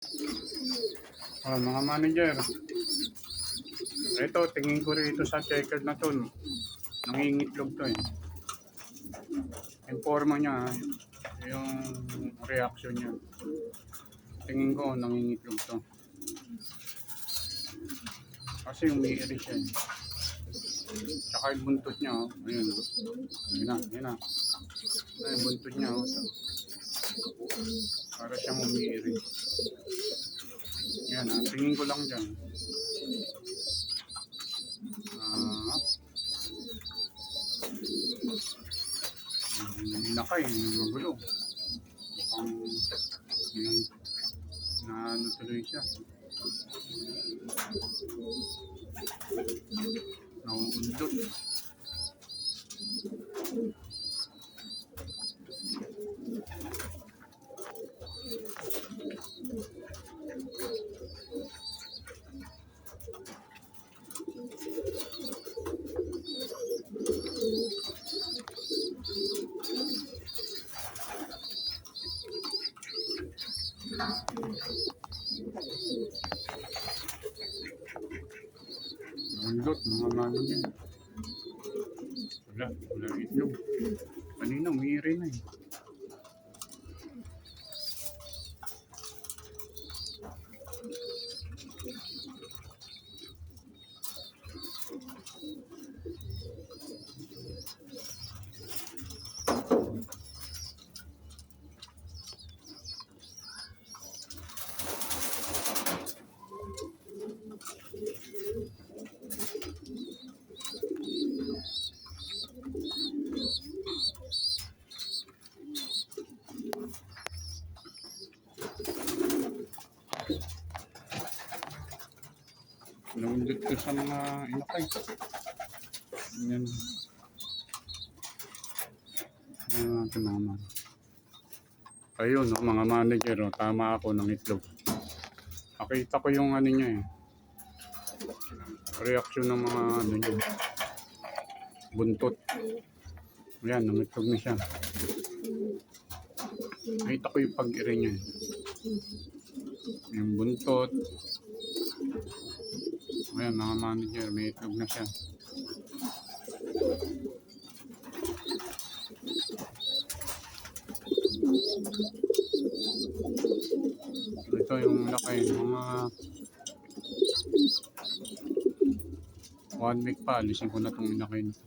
Oh, mga manager, ito, tingin ko rito sa checkered na to, nangingitlog to eh. Informa niya, yung reaction niya. Tingin ko, nangingitlog to. Kasi umiiri siya eh. Tsaka yung buntot niya, oh. Ayun. Ayun na, ayun na. Ayun, yung buntot niya, oh. Para siyang umiiri. Yan, tingin ko lang dyan. Nakay, magulo. Ang ano tuloy siya. Nauundot. Naundot, mga mano niya. Wala itlog. Kanina, umiiri na eh. Naundot ko sa mga inakay. Yan. Ayan natin naman. Ayun, no, mga manager, no, tama ako ng itlog. Nakita ko yung ano niya eh. Reaksyon ng mga ano niya. Buntot. Ayan, namitlog na siya. Nakita ko yung pag-iri niya. Yung buntot. Ayan, mga manager, may itlog na siya. Ito yung laki, mga 1 week pa, alisin ko na itong inakay nito.